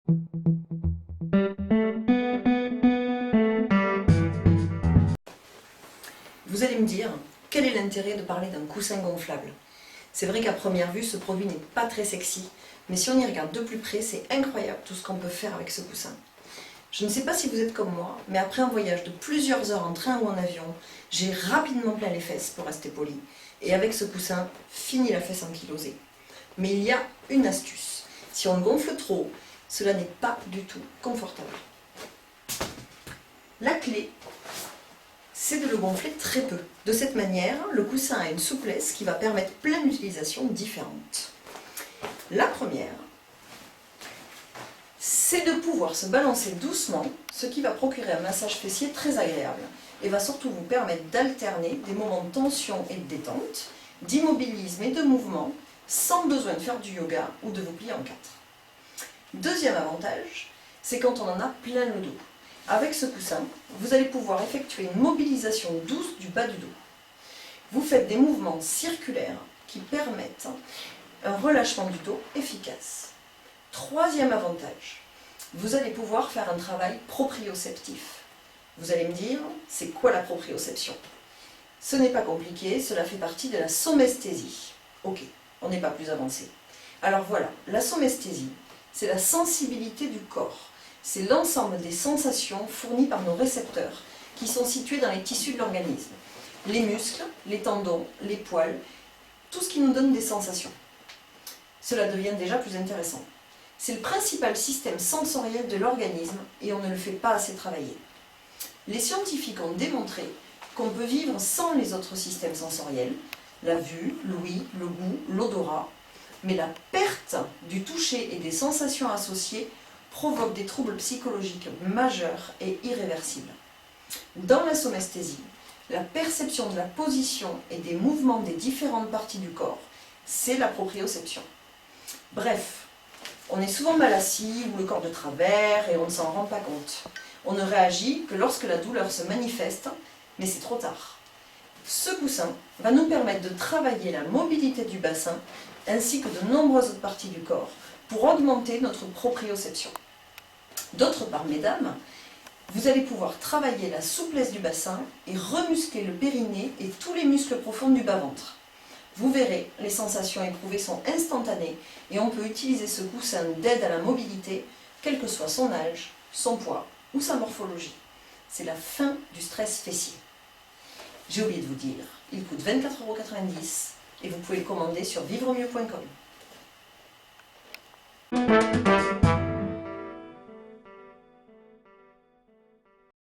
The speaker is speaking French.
Vous allez me dire, quel est l'intérêt de parler d'un coussin gonflable? C'est vrai qu'à première vue, ce produit n'est pas très sexy, mais si on y regarde de plus près, c'est incroyable tout ce qu'on peut faire avec ce coussin. Je ne sais pas si vous êtes comme moi, mais après un voyage de plusieurs heures en train ou en avion, j'ai rapidement plein les fesses, pour rester poli. Et avec ce coussin, fini la fesse ankylosée. Mais il y a une astuce. Si on le gonfle trop, cela n'est pas du tout confortable. La clé, c'est de le gonfler très peu. De cette manière, le coussin a une souplesse qui va permettre plein d'utilisations différentes. La première, c'est de pouvoir se balancer doucement, ce qui va procurer un massage fessier très agréable et va surtout vous permettre d'alterner des moments de tension et de détente, d'immobilisme et de mouvement, sans besoin de faire du yoga ou de vous plier en quatre. Deuxième avantage, c'est quand on en a plein le dos. Avec ce coussin, vous allez pouvoir effectuer une mobilisation douce du bas du dos. Vous faites des mouvements circulaires qui permettent un relâchement du dos efficace. Troisième avantage, vous allez pouvoir faire un travail proprioceptif. Vous allez me dire, c'est quoi la proprioception? Ce n'est pas compliqué, cela fait partie de la somesthésie. Ok, on n'est pas plus avancé. Alors voilà, la somesthésie, c'est la sensibilité du corps. C'est l'ensemble des sensations fournies par nos récepteurs qui sont situés dans les tissus de l'organisme. Les muscles, les tendons, les poils, tout ce qui nous donne des sensations. Cela devient déjà plus intéressant. C'est le principal système sensoriel de l'organisme et on ne le fait pas assez travailler. Les scientifiques ont démontré qu'on peut vivre sans les autres systèmes sensoriels, la vue, l'ouïe, le goût, l'odorat, mais la perte du toucher et des sensations associées provoque des troubles psychologiques majeurs et irréversibles. Dans la somesthésie, la perception de la position et des mouvements des différentes parties du corps, c'est la proprioception. Bref, on est souvent mal assis ou le corps de travers et on ne s'en rend pas compte. On ne réagit que lorsque la douleur se manifeste, mais c'est trop tard. Ce coussin va nous permettre de travailler la mobilité du bassin ainsi que de nombreuses autres parties du corps pour augmenter notre proprioception. D'autre part, mesdames, vous allez pouvoir travailler la souplesse du bassin et remuscler le périnée et tous les muscles profonds du bas-ventre. Vous verrez, les sensations éprouvées sont instantanées et on peut utiliser ce coussin d'aide à la mobilité, quel que soit son âge, son poids ou sa morphologie. C'est la fin du stress fessier. J'ai oublié de vous dire, il coûte 24,90 € et vous pouvez le commander sur vivremieux.com.